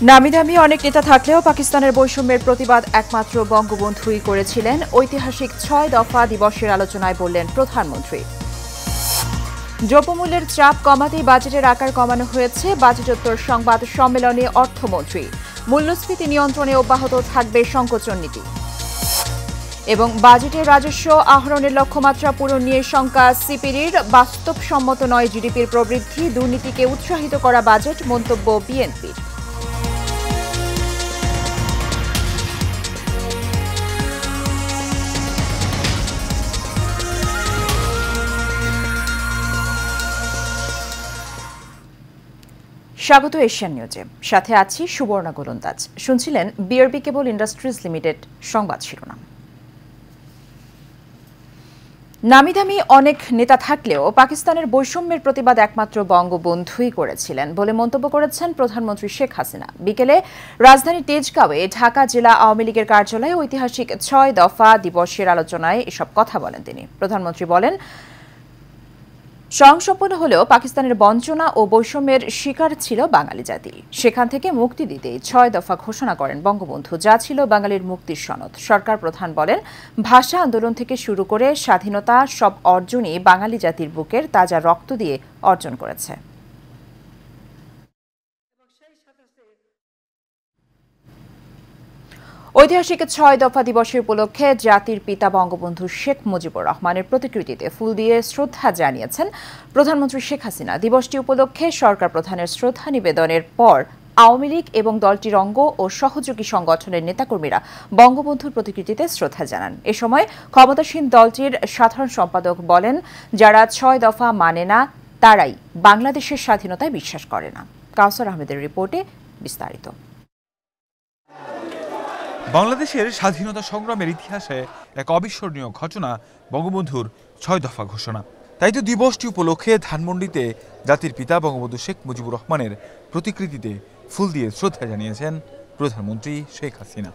নামিদামি অনেক নেতা থাকলেও পাকিস্তানের বৈষম্যের প্রতিবাদ একমাত্র বঙ্গবন্ধুই করেছিলেন, ঐতিহাসিক ৬ দফা দিবসের আলোচনায় বললেন প্রধানমন্ত্রী। দ্রব্যমূল্যের চাপ কমাতেই বাজেটের আকার কমানো হয়েছে, বাজেটোত্তর সংবাদ সম্মেলনে অর্থমন্ত্রী। মূল্যস্ফীতি নিয়ন্ত্রণে অব্যাহত থাকবে সংকোচন নীতি। এবং বাজেটের রাজস্ব আহরণের লক্ষ্যমাত্রা পূরণ নিয়ে শঙ্কা সিপিডির, বাস্তবসম্মত নয় জিডিপির প্রবৃদ্ধি, দুর্নীতিকে উৎসাহিত করা বাজেট, মন্তব্য বিএনপির। স্বাগত এশিয়ান নিউজে, সাথে আছি সুবর্ণা গোলন্দাজ। শুনছিলেন বিআরবি কেবল ইন্ডাস্ট্রিজ লিমিটেড সংবাদ শিরোনাম। নামিদামি অনেক নেতা থাকলেও পাকিস্তানের বৈষম্যের প্রতিবাদ একমাত্র বঙ্গবন্ধুই করেছিলেন বলে মন্তব্য করেছেন প্রধানমন্ত্রী শেখ হাসিনা। বিকেলে রাজধানীর তেজগাঁওয়ে ঢাকা জেলা আওয়ামী লীগের কার্যালয়ে ঐতিহাসিক ৬ দফা দিবসের আলোচনায় এসব কথা বলেন তিনি। প্রধানমন্ত্রী বলেন, স্বয়ংসম্পন্ন হলেও পাকিস্তানের বঞ্চনা ও বৈষম্যের শিকার ছিল বাঙালি জাতি। সেখান থেকে মুক্তি দিতেই ৬ দফা ঘোষণা করেন বঙ্গবন্ধু, যা ছিল বাঙালির মুক্তির সনদ। সরকার প্রধান বলেন, ভাষা আন্দোলন থেকে শুরু করে স্বাধীনতা সব অর্জনই বাঙালি জাতির বুকের তাজা রক্ত দিয়ে অর্জন করেছে। ঐতিহাসিক ৬ দফা দিবসের উপলক্ষে জাতির পিতা বঙ্গবন্ধু শেখ মুজিবুর রহমানের প্রতিকৃতিতে ফুল দিয়ে শ্রদ্ধা জানিয়েছেন প্রধানমন্ত্রী শেখ হাসিনা। দিবসটি উপলক্ষে সরকার প্রধানের শ্রদ্ধা নিবেদনের পর আওয়ামী লীগ এবং দলটির অঙ্গ ও সহযোগী সংগঠনের নেতাকর্মীরা বঙ্গবন্ধুর প্রতিকৃতিতে শ্রদ্ধা জানান। এ সময় ক্ষমতাসীন দলটির সাধারণ সম্পাদক বলেন, যারা ৬ দফা মানে না তারাই বাংলাদেশের স্বাধীনতায় বিশ্বাস করে না। কাউসার আহমেদের রিপোর্টে বিস্তারিত। বাংলাদেশের স্বাধীনতা সংগ্রামের ইতিহাসে এক অবিস্মরণীয় ঘটনা বঙ্গবন্ধুর ৬ দফা ঘোষণা। তাই তো দিবসটি উপলক্ষে ধানমন্ডিতে জাতির পিতা বঙ্গবন্ধু শেখ মুজিবুর রহমানের প্রতিকৃতিতে ফুল দিয়ে শ্রদ্ধা জানিয়েছেন প্রধানমন্ত্রী শেখ হাসিনা।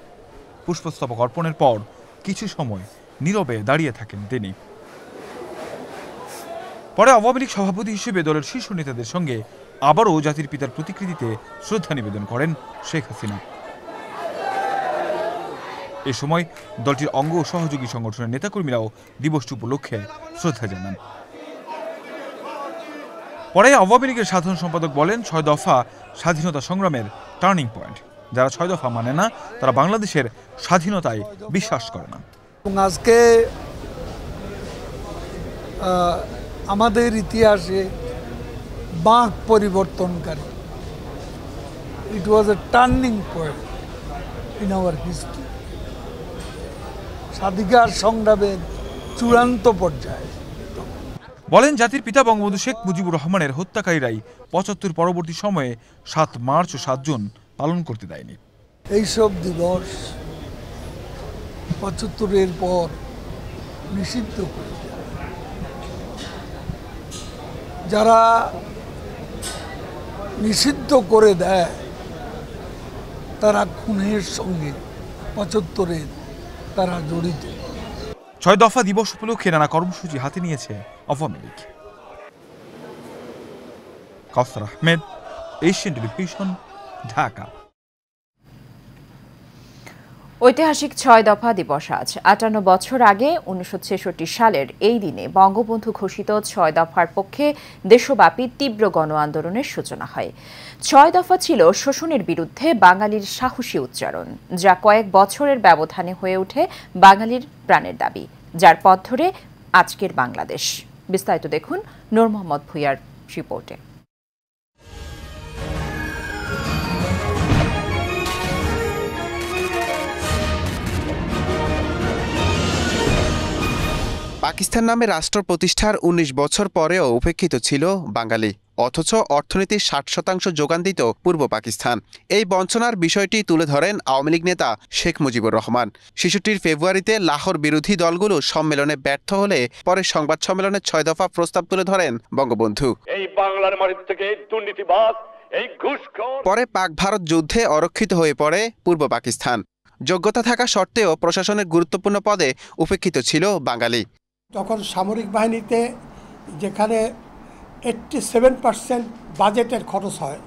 পুষ্পস্তবক অর্পণের পর কিছু সময় নীরবে দাঁড়িয়ে থাকেন তিনি। পরে আওয়ামী লীগ সভাপতি হিসেবে দলের শীর্ষ নেতাদের সঙ্গে আবারও জাতির পিতার প্রতিকৃতিতে শ্রদ্ধা নিবেদন করেন শেখ হাসিনা। এ সময় দলটির অঙ্গ ও সহযোগী সংগঠনের নেতাকর্মীরাও দিবসটি উপলক্ষে শ্রদ্ধা জানান। পরে আওয়ামী লীগের সাধারণ সম্পাদক বলেন, ৬ দফা স্বাধীনতা সংগ্রামের টার্নিং পয়েন্ট। যারা ৬ দফা মানে না তারা বাংলাদেশের স্বাধীনতায় বিশ্বাস করে না। আজকে আমাদের ইতিহাসে বাঁক পরিবর্তনকারী, it was a turning point in our history. স্বাধিকার সংগ্রামের চূড়ান্ত পর্যায়ে বলেন, জাতির পিতা বঙ্গবন্ধু শেখ মুজিবুর রহমানের হত্যাকারীরাই ৭৫ পরবর্তী সময়ে ৭ মার্চ ও ৭ জুন পালন করতে দেয়নি। এইসব দিবস ৭৫-এর পর নিষিদ্ধ করে দেয়। যারা নিষিদ্ধ করে দেয় তারা খুনের সঙ্গে ৭৫-এর তারা জড়িত। ৬ দফা দিবস উপলক্ষে নানা কর্মসূচি হাতে নিয়েছে আওয়ামী লীগ। কাউসার আহমেদ, এশিয়ান টেলিভিশন, ঢাকা। ঐতিহাসিক ৬ দফা দিবস আজ ৫৮ বছর আগে ১৯৬৬ সালের এই দিনে বঙ্গবন্ধু ঘোষিত ৬ দফার পক্ষে দেশব্যাপী তীব্র গণ আন্দোলনের সূচনা হয়। ৬ দফা ছিল শোষণের বিরুদ্ধে বাঙালির সাহসী উচ্চারণ, যা কয়েক বছরের ব্যবধানে হয়ে ওঠে বাঙালির প্রাণের দাবি, যার পথ ধরে আজকের বাংলাদেশ। বিস্তারিত দেখুন নূর মোহাম্মদ ভূঁইয়ার রিপোর্টে। পাকিস্তান নামে রাষ্ট্র প্রতিষ্ঠার ১৯ বছর পরেও উপেক্ষিত ছিল বাঙালি, অথচ অর্থনীতির ৬০% যোগান দিত পূর্ব পাকিস্তান। এই বঞ্চনার বিষয়টি তুলে ধরেন আওয়ামী লীগ নেতা শেখ মুজিবুর রহমান। ৬৬ ফেব্রুয়ারিতে লাহোর বিরোধী দলগুলো সম্মেলনে ব্যর্থ হলে পরে সংবাদ সম্মেলনে ৬ দফা প্রস্তাব তুলে ধরেন বঙ্গবন্ধু। এই বাংলার মাটি থেকে দুর্নীতিবাজ, এই ঘুষখোর। পরে পাক ভারত যুদ্ধে অরক্ষিত হয়ে পড়ে পূর্ব পাকিস্তান। যোগ্যতা থাকা সত্ত্বেও প্রশাসনের গুরুত্বপূর্ণ পদে উপেক্ষিত ছিল বাঙালি। তখন সামরিক বাহিনীতে যেখানে 87% বাজেটের খরচ হয়,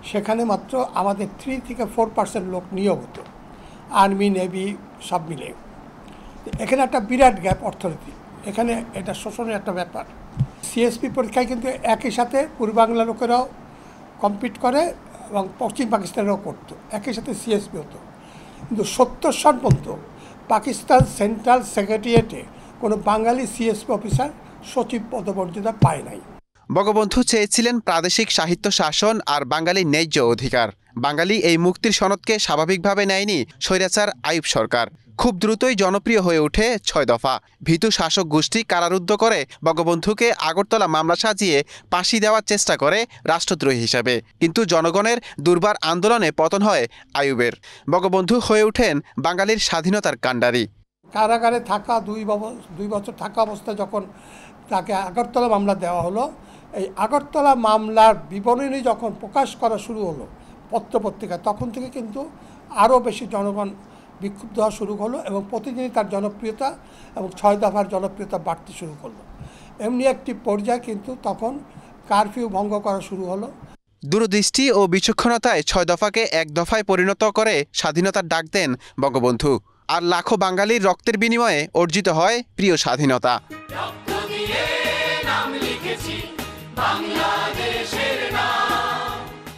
সেখানে মাত্র আমাদের 3 থেকে 4% লোক নিয়োগ হতো, আর্মি নেভি সব মিলে। এখানে একটা বিরাট গ্যাপ অর্থনীতি, এখানে এটা শোষণের একটা ব্যাপার। সিএসপি পরীক্ষায় কিন্তু একই সাথে পূর্বাংলার লোকেরাও কম্পিট করে এবং পশ্চিম পাকিস্তানেরও করতো, একই সাথে সিএসপি হতো। কিন্তু 70 সাল পর্যন্ত পাকিস্তান সেন্ট্রাল সেক্রেটারিয়েটে কোনো বাঙালি সিএসপি অফিসার সচিব পদমর্যাদা পায় নাই। বঙ্গবন্ধু চেয়েছিলেন প্রাদেশিক সাহিত্য শাসন আর বাঙালির ন্যায্য অধিকার। বাঙালি এই মুক্তির সনদকে স্বাভাবিকভাবে নেয়নি স্বৈরাচার আইয়ুব সরকার। খুব দ্রুতই জনপ্রিয় হয়ে ওঠে 6 দফা। ভীতু শাসক গোষ্ঠী কারারুদ্ধ করে বঙ্গবন্ধুকে আগরতলা মামলা সাজিয়ে ফাঁসি দেওয়ার চেষ্টা করে রাষ্ট্রদ্রোহী হিসাবে। কিন্তু জনগণের দুর্বার আন্দোলনে পতন হয় আইয়ুবের। বঙ্গবন্ধু হয়ে ওঠেন বাঙালির স্বাধীনতার কাণ্ডারি। কারাগারে থাকা 2 বছর থাকা অবস্থায় যখন তাকে আগরতলা মামলা দেওয়া হলো, এই আগরতলা মামলার বিবরণী যখন প্রকাশ করা শুরু হলো পত্রপত্রিকা, তখন থেকে কিন্তু আরও বেশি জনগণ বিক্ষুব্ধ হওয়া শুরু হলো এবং প্রতিদিনই তার জনপ্রিয়তা এবং 6 দফার জনপ্রিয়তা বাড়তে শুরু করলো। এমনি একটি পর্যায়ে কিন্তু তখন কারফিউ ভঙ্গ করা শুরু হলো। দূরদৃষ্টি ও বিচক্ষণতায় 6 দফাকে 1 দফায় পরিণত করে স্বাধীনতার ডাক দেন বঙ্গবন্ধু। আর লাখো বাঙালির রক্তের বিনিময়ে অর্জিত হয় প্রিয় স্বাধীনতা।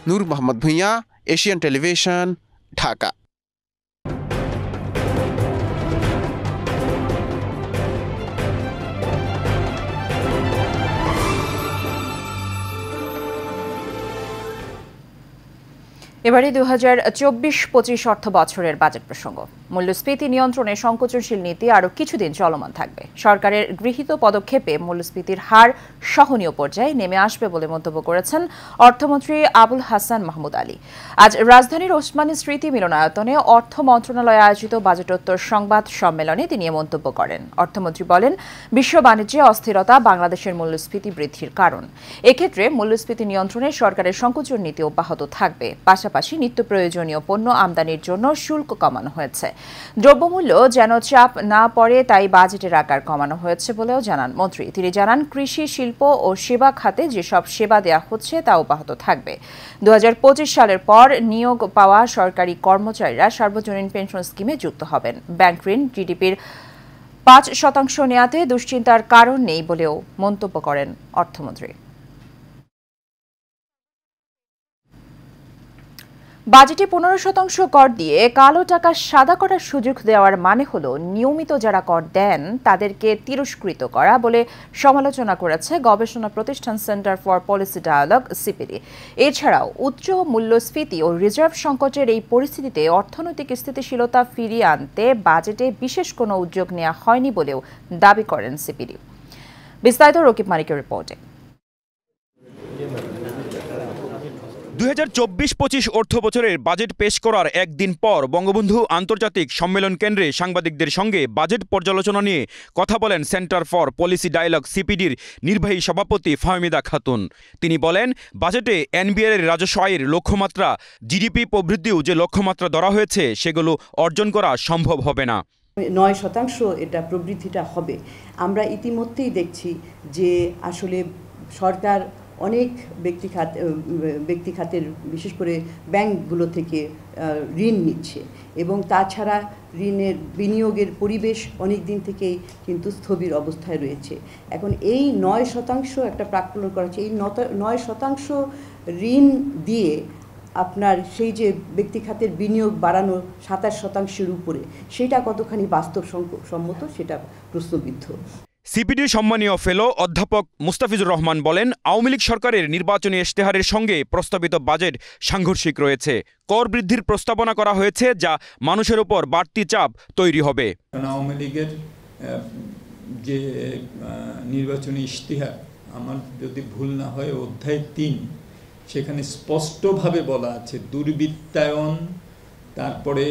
নূর মোহাম্মদ ভূঁইয়া, এশিয়ান টেলিভিশন, ঢাকা। এবারে 2024-25 অর্থ বছরের বাজেট প্রসঙ্গ। মূল্যস্ফীতি নিয়ন্ত্রণে সংকোচনশীল নীতি আরও কিছুদিন চলমান থাকবে। সরকারের গৃহীত পদক্ষেপে মূল্যস্ফীতির হার সহনীয় পর্যায়ে নেমে আসবে বলে মন্তব্য করেছেন অর্থমন্ত্রী আবুল হাসান মাহমুদ আলী। আজ রাজধানীর ওসমানী স্মৃতি মিলনায়তনে অর্থ মন্ত্রণালয়ে আয়োজিত বাজেটোত্তর সংবাদ সম্মেলনে তিনি এ মন্তব্য করেন। অর্থমন্ত্রী বলেন, বিশ্ব বাণিজ্যে অস্থিরতা বাংলাদেশের মূল্যস্ফীতি বৃদ্ধির কারণ। এক্ষেত্রে মূল্যস্ফীতি নিয়ন্ত্রণে সরকারের সংকোচন নীতি অব্যাহত থাকবে। পাশাপাশি নিত্য প্রয়োজনীয় পণ্য আমদানির জন্য শুল্ক কমানো হয়েছে। দ্রব্যমূল্য যেন চাপ না পড়ে তাই বাজেটের আকার কমানো হয়েছে বলেও জানান মন্ত্রী। তিনি জানান, কৃষি, শিল্প ও সেবা খাতে যেসব সেবা দেওয়া হচ্ছে তা অব্যাহত থাকবে। 2025 সালের পর নিয়োগ পাওয়া সরকারি কর্মচারীরা সার্বজনীন পেনশন স্কিমে যুক্ত হবেন। ব্যাংক ঋণ জিডিপির 5% নেয়াতে দুশ্চিন্তার কারণ নেই বলেও মন্তব্য করেন অর্থমন্ত্রী। বাজেটে 15% কর দিয়ে কালো টাকা সাদা করার সুযোগ দেওয়ার মানে হলো নিয়মিত যারা কর দেন তাদেরকে তিরস্কৃত করা বলে সমালোচনা করেছে গবেষণা প্রতিষ্ঠান centre for policy dialogue CPD. এছাড়াও উচ্চ মূল্যস্ফীতি ও রিজার্ভ সংকটের এই পরিস্থিতিতে অর্থনৈতিক স্থিতিশীলতা ফিরিয়ে আনতে বাজেটে বিশেষ কোনো উদ্যোগ নেওয়া হয়নি বলেও দাবি করেন সিপিডি। বিস্তারিত রকিব মালিকের রিপোর্টে। 2024-25 অর্থ বছরের বাজেট পেশ করার একদিন পর বঙ্গবন্ধু আন্তর্জাতিক সম্মেলন কেন্দ্রে সাংবাদিকদের সঙ্গে বাজেট পর্যালোচনা নিয়ে কথা বলেন সেন্টার ফর পলিসি ডায়ালগ সিপিডির নির্বাহী সভাপতি ফাহমিদা খাতুন। তিনি বলেন, বাজেটে এনবিআর এর রাজস্ব আয়ের লক্ষ্যমাত্রা, জিডিপি প্রবৃদ্ধিও যে লক্ষ্যমাত্রা ধরা হয়েছে সেগুলো অর্জন করা সম্ভব হবে না। 9% এটা প্রবৃদ্ধিটা হবে। আমরা ইতিমধ্যেই দেখছি যে আসলে সরকার অনেক ব্যক্তি খাতের বিশেষ করে ব্যাংকগুলো থেকে ঋণ নিচ্ছে এবং তাছাড়া ঋণের বিনিয়োগের পরিবেশ অনেক দিন থেকেই কিন্তু স্থবির অবস্থায় রয়েছে। এখন এই 9% একটা প্রাক্কলন করা হচ্ছে। এই 9% ঋণ দিয়ে আপনার সেই যে ব্যক্তি খাতের বিনিয়োগ বাড়ানো 27%-এর উপরে, সেটা কতখানি বাস্তবসম্মত সেটা প্রশ্নবিদ্ধ। সিপিডির সম্মানীয় ফেলো অধ্যাপক মুস্তাফিজুর রহমান বলেন, আওয়ামী লীগ সরকারের নির্বাচনী ইশতেহারের সঙ্গে প্রস্তাবিত বাজেট সাংঘর্ষিক রয়েছে। কর বৃদ্ধির প্রস্তাবনা করা হয়েছে যা মানুষের উপর বাড়তি চাপ তৈরি হবে। আওয়ামী লীগের যে নির্বাচনী ইশতেহার, আমার যদি ভুল না হয় অধ্যায় 3, সেখানে স্পষ্টভাবে বলা আছে দুর্বৃত্তায়ন, তারপরে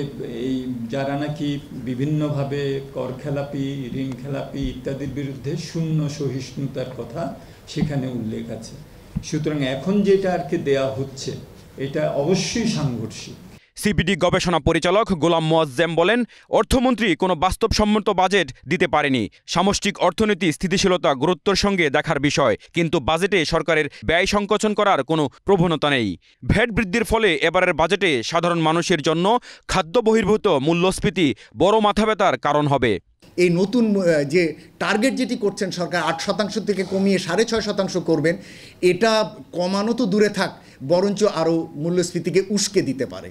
এই যারা নাকি বিভিন্নভাবে কর খেলাপি, ঋণ খেলাপি ইত্যাদির বিরুদ্ধে শূন্য সহিষ্ণুতার কথা সেখানে উল্লেখ আছে। সুতরাং এখন যেটা আর কি দেয়া হচ্ছে এটা অবশ্যই সাংঘর্ষিক। সিপিডি গবেষণা পরিচালক গোলাম মোয়াজ্জেম বলেন, অর্থমন্ত্রী কোনো বাস্তবসম্মত বাজেট দিতে পারেনি। সামষ্টিক অর্থনীতি স্থিতিশীলতা গুরুত্বের সঙ্গে দেখার বিষয়, কিন্তু বাজেটে সরকারের ব্যয় সংকোচন করার কোনো প্রবণতা নেই। ভ্যাট বৃদ্ধির ফলে এবারের বাজেটে সাধারণ মানুষের জন্য খাদ্য বহির্ভূত মূল্যস্ফীতি বড় মাথাব্যথার কারণ হবে। এই নতুন যে টার্গেট যেটি করছেন সরকার 8% থেকে কমিয়ে 6.5% করবেন, এটা কমানো তো দূরে থাক, বরঞ্চ আরও মূল্যস্ফীতিকে উস্কে দিতে পারে।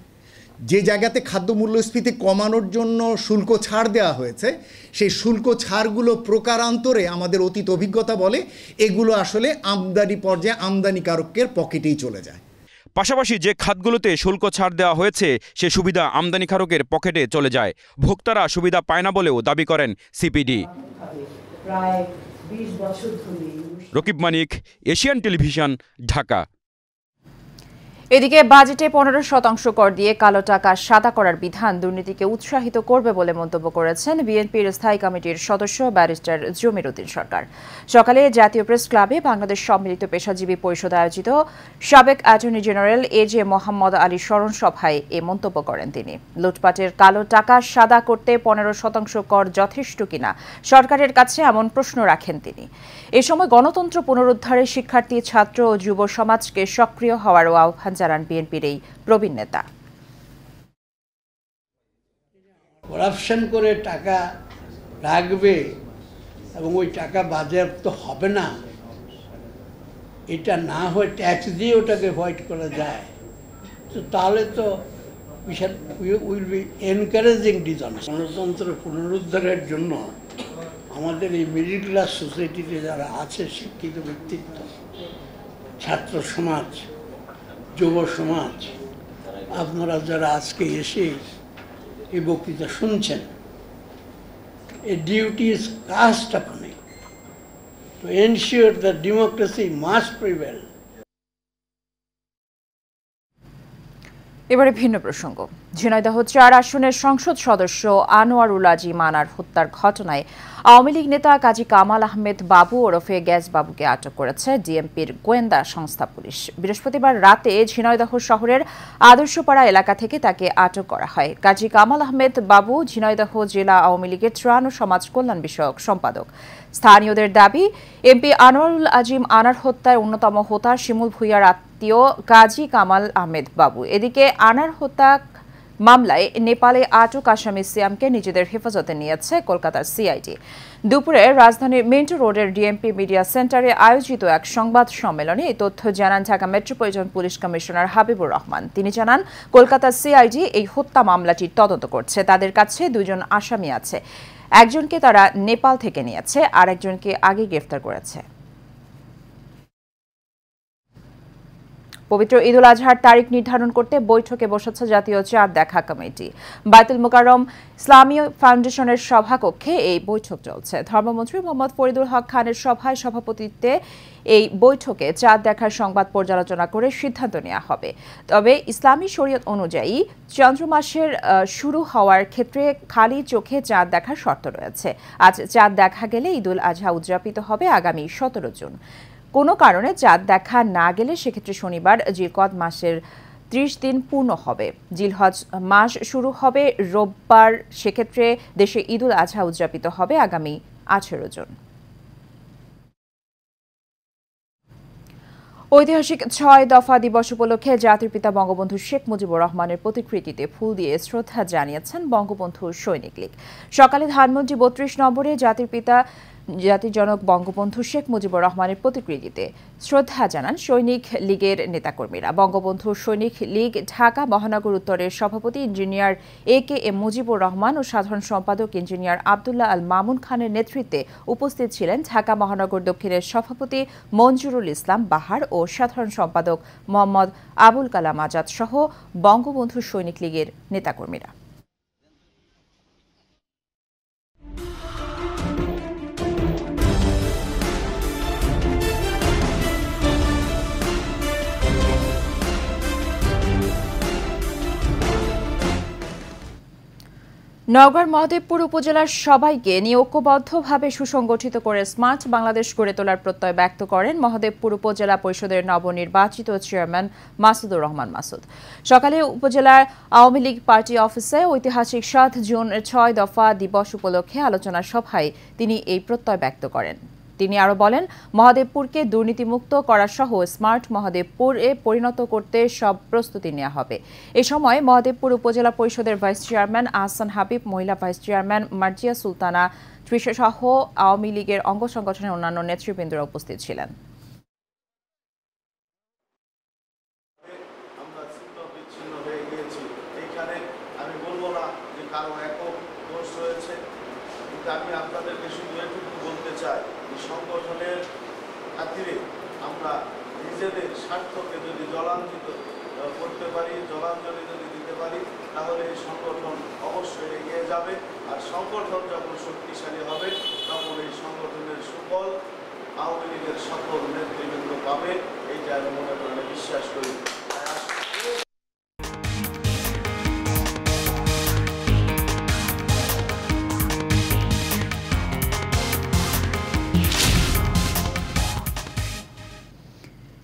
যে জায়গাতে খাদ্য মূল্যস্ফীতি কমানোর জন্য শুল্ক ছাড় দেওয়া হয়েছে, সেই শুল্ক ছাড়গুলো প্রকারান্তরে আমাদের অতীত অভিজ্ঞতা বলে এগুলো আসলে আমদানি পর্যায়ে আমদানিকারকের পকেটেই চলে যায়। পাশাপাশি যে খাতগুলোতে শুল্ক ছাড় দেওয়া হয়েছে সে সুবিধা আমদানিকারকের পকেটে চলে যায়, ভোক্তারা সুবিধা পায় না বলেও দাবি করেন সিপিডি। রকিব মানিক, এশিয়ান টেলিভিশন, ঢাকা। এদিকে বাজেটে 15% কর দিয়ে কালো টাকা সাদা করার বিধান দুর্নীতিকে উৎসাহিত করবে বলে মন্তব্য করেছেন বিএনপির স্থায়ী কমিটির সদস্য ব্যারিস্টার জমির উদ্দিন সরকার। সকালে জাতীয় প্রেস ক্লাবে বাংলাদেশ সম্মিলিত পেশাজীবী পরিষদ আয়োজিত সাবেক অ্যাটর্নি জেনারেল এ.জে. মোহাম্মদ আলী স্মরণ সভায় এ মন্তব্য করেন তিনি। লুটপাটের কালো টাকা সাদা করতে 15% কর যথেষ্ট কিনা সরকারের কাছে এমন প্রশ্ন রাখেন তিনি। এ সময় গণতন্ত্র পুনরুদ্ধারে শিক্ষার্থী, ছাত্র ও যুব সমাজকে সক্রিয় হওয়ারও আহ্বান জানান বিএনপির এই প্রবীণ নেতা। করাপশন করে টাকা রাখবে এবং ওই টাকা বাজেয়াপ্ত হবে না, এটা না হয় ট্যাক্স দিয়ে ওটাকে হোয়াইট করা যায়, তো তাহলে তো উইল বি এনকারেজিং ডিসঅনেস্ট। গণতন্ত্র পুনরুদ্ধারের জন্য আমাদের এই মিডল ক্লাস সোসাইটিতে যারা আছে, শিক্ষিত ব্যক্তিত্ব, ছাত্র সমাজ, যুব সমাজ, আপনারা যারা আজকে এসে এই বক্তৃতা শুনছেন, a duty is cast upon it to ensure that democracy must prevail. এবারে ভিন্ন প্রসঙ্গ। ঝিনাইদহ 4 আসনের সংসদ সদস্য আনোয়ারুল আজিম আনার হত্যার ঘটনায় আওয়ামী লীগ নেতা কাজী কামাল আহমেদ বাবু ওরফে গ্যাস বাবুকে আটক করেছে ডিএমপির গোয়েন্দা সংস্থা পুলিশ। বৃহস্পতিবার রাতে ঝিনাইদহ শহরের আদর্শপাড়া এলাকা থেকে তাকে আটক করা হয়। কাজী কামাল আহমেদ বাবু ঝিনাইদহ জেলা আওয়ামী লীগের ত্রাণ ও সমাজ কল্যাণ বিষয়ক সম্পাদক। স্থানীয়দের দাবি, এমপি আনোয়ারুল আজিম আনার হত্যায় অন্যতম হোতা শিমুল ভূঁইয়ার আত্মীয় কাজী কামাল আহমেদ বাবু। এদিকে আনার হত্যা মামলায় নেপালে আটক আসামি সিয়ামকে নিজেদের হেফাজতে নিয়েছে কলকাতার সিআইডি। দুপুরে রাজধানীর মিন্টো রোডের ডিএমপি মিডিয়া সেন্টারে আয়োজিত এক সংবাদ সম্মেলনে এই তথ্য জানান Dhaka metropolitan police commissioner Habibur Rahman. তিনি জানান, কলকাতার সিআইডি এই হত্যা মামলাটির তদন্ত করছে। তাদের কাছে 2 জন আসামি আছে, একজনকে তারা নেপাল থেকে নিয়েছে, আর একজনকে আগে গ্রেফতার করেছে। পবিত্র ঈদুল আজহার তারিখ নির্ধারণ করতে বৈঠকে বসেছে জাতীয় চাঁদ দেখা কমিটি। বায়তুল মোকাররম ইসলামী ফাউন্ডেশনের সভাকক্ষে এই বৈঠক চলছে। ধর্মমন্ত্রী মোহাম্মদ ফরিদুল হক খানের সভায় সভাপতিত্বে এই বৈঠকে চাঁদ দেখার সংবাদ পর্যালোচনা করে সিদ্ধান্ত নেওয়া হবে। তবে ইসলামী শরীয়ত অনুযায়ী চন্দ্র মাসের শুরু হওয়ার ক্ষেত্রে খালি চোখে চাঁদ দেখার শর্ত রয়েছে। আজ চাঁদ দেখা গেলে ঈদুল আজহা উদযাপিত হবে আগামী 17 জুন। কোনো কারণে চাঁদ দেখা না গেলে সেক্ষেত্রে শনিবার জিলকদ মাসের 30 দিন পূর্ণ হবে। জিলহজ মাস শুরু হবে রোববার, সেক্ষেত্রে দেশে ঈদুল আজহা উদযাপিত হবে আগামী 18 জুন। ঐতিহাসিক 6 দফা দিবস উপলক্ষে জাতির পিতা বঙ্গবন্ধু শেখ মুজিবুর রহমানের প্রতিকৃতিতে ফুল দিয়ে শ্রদ্ধা জানিয়েছেন বঙ্গবন্ধু সৈনিক লীগ। সকালে ধানমন্ডি 32 নম্বরে জাতির পিতা জাতির জনক বঙ্গবন্ধু শেখ মুজিবুর রহমানের প্রতিকৃতিতে শ্রদ্ধা জানান সৈনিক লীগের নেতাকর্মীরা। বঙ্গবন্ধু সৈনিক লীগ ঢাকা মহানগর উত্তরের সভাপতি ইঞ্জিনিয়ার এ.কে.এম. মুজিবুর রহমান ও সাধারণ সম্পাদক ইঞ্জিনিয়ার আব্দুল্লাহ আল মামুন খানের নেতৃত্বে উপস্থিত ছিলেন ঢাকা মহানগর দক্ষিণের সভাপতি মঞ্জুরুল ইসলাম বাহার ও সাধারণ সম্পাদক মোহাম্মদ আবুল কালাম আজাদ সহ বঙ্গবন্ধু সৈনিক লীগের নেতাকর্মীরা। নওগাঁর মহদেবপুর উপজেলার সবাইকে নিয়ে ঐক্যবদ্ধভাবে সুসংগঠিত করে স্মার্ট বাংলাদেশ গড়ে তোলার প্রত্যয় ব্যক্ত করেন মহদেবপুর উপজেলা পরিষদের নবনির্বাচিত চেয়ারম্যান মাসুদুর রহমান মাসুদ। সকালে উপজেলার আওয়ামী লীগ পার্টি অফিসে ঐতিহাসিক ৭ জুন ৬ দফা দিবস উপলক্ষে আলোচনা সভায় তিনি এই প্রত্যয় ব্যক্ত করেন। তিনি আরো বলেন, মহদেবপুরকে দুর্নীতিমুক্ত করা সহ স্মার্ট মহদেবপুরে পরিণত করতে সব প্রস্তুতি নেওয়া হবে। এ সময় মহদেবপুর উপজেলা পরিষদের ভাইস চেয়ারম্যান আহসান হাবিব, মহিলা ভাইস চেয়ারম্যান মার্জিয়া সুলতানা, তৃষা সহ আওয়ামী লীগের অঙ্গ সংগঠনের অন্যান্য নেতৃবৃন্দরা উপস্থিত ছিলেন। আমি আপনাদেরকে শুধু এটুকু বলতে চাই, সংগঠনের খাতিরে আমরা নিজেদের স্বার্থকে যদি জলাঞ্জলি করতে পারি, জলাঞ্জলি যদি দিতে পারি, তাহলে এই সংগঠন অবশ্যই এগিয়ে যাবে। আর সংগঠন যখন শক্তিশালী হবে তখন এই সংগঠনের সুফল আওয়ামী লীগের সকল নেতৃবৃন্দ পাবে, এইটা আমি মনে প্রাণে বিশ্বাস করি।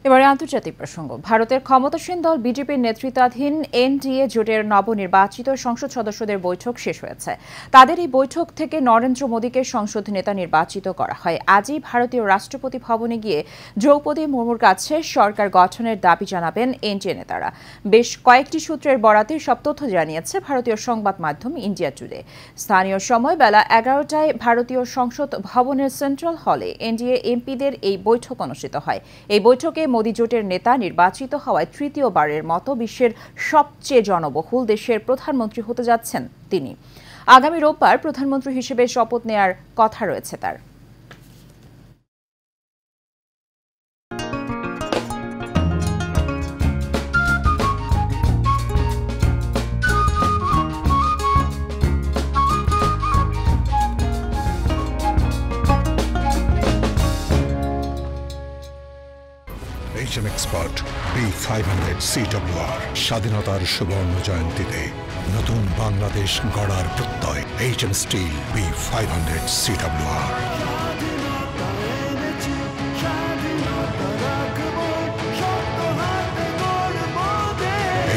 এবারে আন্তর্জাতিক প্রসঙ্গ। ভারতের ক্ষমতাসীন দল বিজেপির নেতৃত্বাধীন এনডিএ জোটের নবনির্বাচিত সংসদ সদস্যদের বৈঠক শেষ হয়েছে। তাদের এই বৈঠক থেকে নরেন্দ্র মোদীকে সংসদ নেতা নির্বাচিত করা হয়। আজই ভারতীয় রাষ্ট্রপতি ভবনে গিয়ে দ্রৌপদী মুর্মুর কাছে সরকার গঠনের দাবি জানাবেন এনডিএ নেতারা। বেশ কয়েকটি সূত্রের বরাতে সব তথ্য জানিয়েছে ভারতীয় সংবাদ মাধ্যম ইন্ডিয়া টুডে। স্থানীয় সময় বেলা 11টায় ভারতীয় সংসদ ভবনের সেন্ট্রাল হলে এনডিএ এমপিদের এই বৈঠক অনুষ্ঠিত হয়। এই বৈঠকে মোদী জোটের নেতা নির্বাচিত হওয়ায় তৃতীয়বারের মতো বিশ্বের সবচেয়ে জনবহুল দেশের প্রধানমন্ত্রী হতে যাচ্ছেন তিনি। আগামী রোববার প্রধানমন্ত্রী হিসেবে শপথ নেয়ার কথা রয়েছে তার। এক্সপার্ট B500 CWR স্বাধীনতার সুবর্ণ জয়ন্তীতে নতুন বাংলাদেশ গড়ার প্রত্যয় HM steel B500 CWR।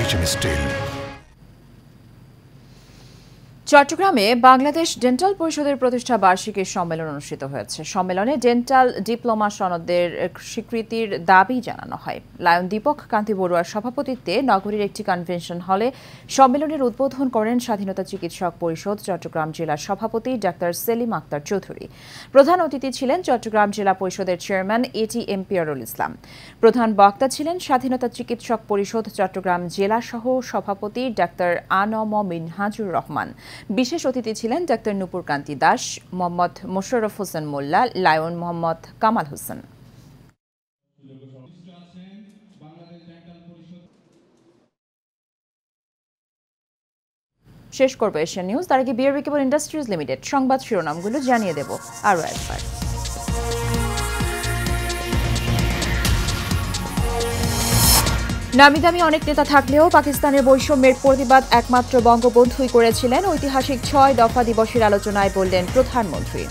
HM steel. চট্টগ্রামে বাংলাদেশ ডেন্টাল পরিষদের প্রতিষ্ঠা বার্ষিকী সম্মেলন অনুষ্ঠিত হয়েছে। সম্মেলনে ডেন্টাল ডিপ্লোমা সনদের স্বীকৃতির দাবি জানানো হয়। লায়ন দীপক কান্তি বড়ুয়ার সভাপতিত্বে নগরীর একটি কনভেনশন হলে সম্মেলনের উদ্বোধন করেন স্বাধীনতা চিকিৎসক পরিষদ চট্টগ্রাম জেলার সভাপতি ডাক্তার সেলিম আক্তার চৌধুরী। প্রধান অতিথি ছিলেন চট্টগ্রাম জেলা পরিষদের চেয়ারম্যান এটি এমপিয়ারুল ইসলাম। প্রধান বক্তা ছিলেন স্বাধীনতা চিকিৎসক পরিষদ চট্টগ্রাম জেলা সহ সভাপতি ডাক্তার আনম মিনহাজুর রহমান। বিশেষ অতিথি ছিলেন ডাক্তার নূপুর কান্তি দাস, মোহাম্মদ মোশাররফ হোসেন মোল্লা, লায়ন মোহাম্মদ কামাল হোসেন। শেষ করবো এশিয়ান নিউজ। তার আগে বিআরবি কেবল ইন্ডাস্ট্রিজ লিমিটেড সংবাদ শিরোনামগুলো জানিয়ে দেব আরও একবার। নামি দামি অনেক নেতা থাকলেও পাকিস্তানের বৈষম্যের প্রতিবাদ একমাত্র বঙ্গবন্ধুই করেছিলেন, ঐতিহাসিক ৬ দফা দিবসের আলোচনায় বললেন প্রধানমন্ত্রী।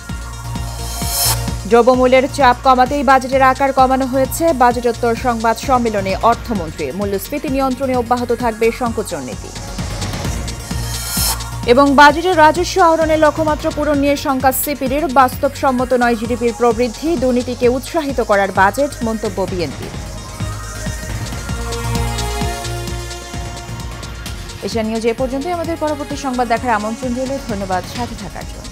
দ্রব্যমূল্যের চাপ কমাতেই বাজেটের আকার কমানো হয়েছে, বাজেটোত্তর সংবাদ সম্মেলনে অর্থমন্ত্রী। মূল্যস্ফীতি নিয়ন্ত্রণে অব্যাহত থাকবে সংকোচন নীতি। এবং বাজেটের রাজস্ব আহরণের লক্ষ্যমাত্রা পূরণ নিয়ে শঙ্কা সিপিডির, বাস্তবসম্মত নয় জিডিপির প্রবৃদ্ধি, দুর্নীতিকে উৎসাহিত করার বাজেট, মন্তব্য বিএনপির। এশিয়ান নিউজ এ পর্যন্তই। আমাদের পরবর্তী সংবাদ দেখার আমন্ত্রণ রইল। ধন্যবাদ সাথে থাকার জন্য।